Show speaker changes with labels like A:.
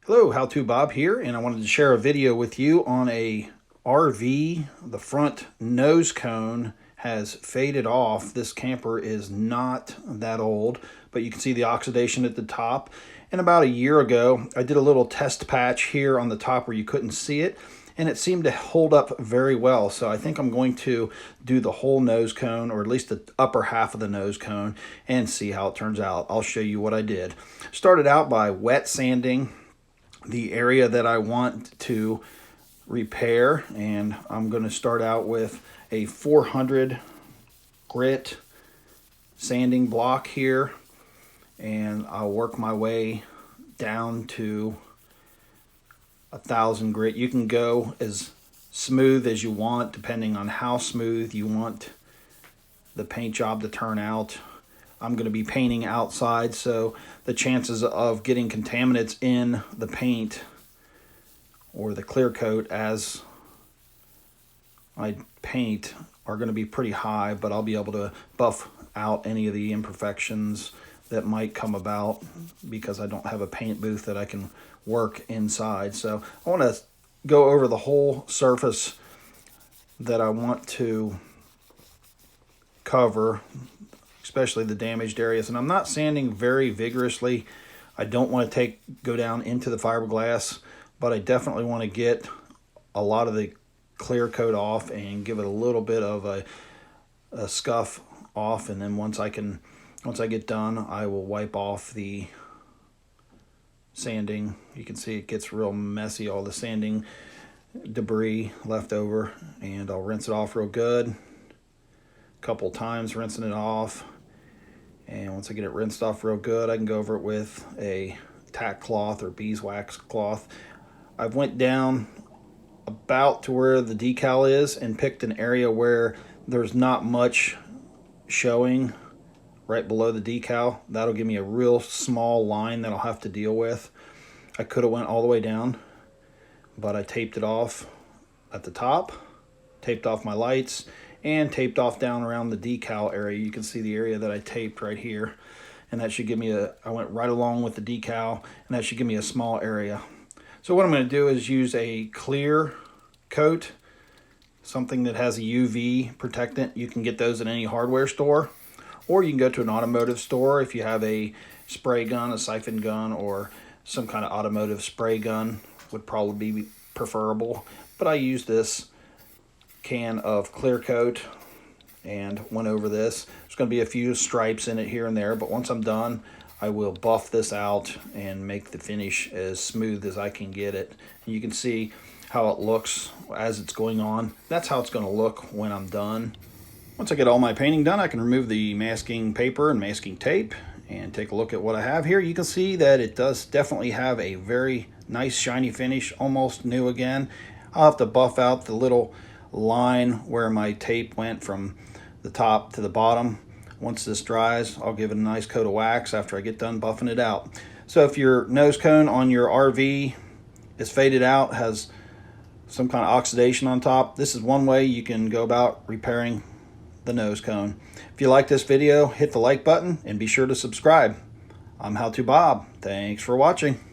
A: Hello, How To Bob here, and I wanted to share a video with you on a RV. The front nose cone has faded off. This camper is not that old, but you can see the oxidation at the top. And about a year ago, I did a little test patch here on the top where you couldn't see it, and it seemed to hold up very well. So I think I'm going to do the whole nose cone, or at least the upper half of the nose cone, and see how it turns out. I'll show you what I did. Started out by wet sanding the area that I want to repair, and I'm going to start out with a 400 grit sanding block here, and I'll work my way down to 1,000 grit. You can go as smooth as you want depending on how smooth you want the paint job to turn out. I'm going to be painting outside, so the chances of getting contaminants in the paint or the clear coat as I paint are going to be pretty high, but I'll be able to buff out any of the imperfections that might come about because I don't have a paint booth that I can work inside. So I want to go over the whole surface that I want to cover, especially the damaged areas. And I'm not sanding very vigorously. I don't want to go down into the fiberglass, but I definitely want to get a lot of the clear coat off and give it a little bit of a scuff off. And then once I get done, I will wipe off the sanding. You can see it gets real messy, all the sanding debris left over, and I'll rinse it off real good. Couple times rinsing it off, and once I get it rinsed off real good, I can go over it with a tack cloth or beeswax cloth. I've went down about to where the decal is and picked an area where there's not much showing right below the decal. That'll give me a real small line that I'll have to deal with. I could have went all the way down, but I taped it off at the top, taped off my lights, and taped off down around the decal area. You can see the area that I taped right here, and that should give me I went right along with the decal, and that should give me a small area. So what I'm going to do is use a clear coat, something that has a UV protectant. You can get those at any hardware store, or you can go to an automotive store if you have a spray gun, a siphon gun, or some kind of automotive spray gun would probably be preferable. But I use this can of clear coat and went over this. There's going to be a few stripes in it here and there, but once I'm done, I will buff this out and make the finish as smooth as I can get it. And you can see how it looks as it's going on. That's how it's going to look when I'm done. Once I get all my painting done, I can remove the masking paper and masking tape and take a look at what I have here. You can see that it does definitely have a very nice shiny finish, almost new again. I'll have to buff out the little line where my tape went from the top to the bottom. Once this dries, I'll give it a nice coat of wax after I get done buffing it out. So if your nose cone on your RV is faded out, has some kind of oxidation on top, this is one way you can go about repairing the nose cone. If you like this video, hit the like button and be sure to subscribe. I'm How To Bob. Thanks for watching.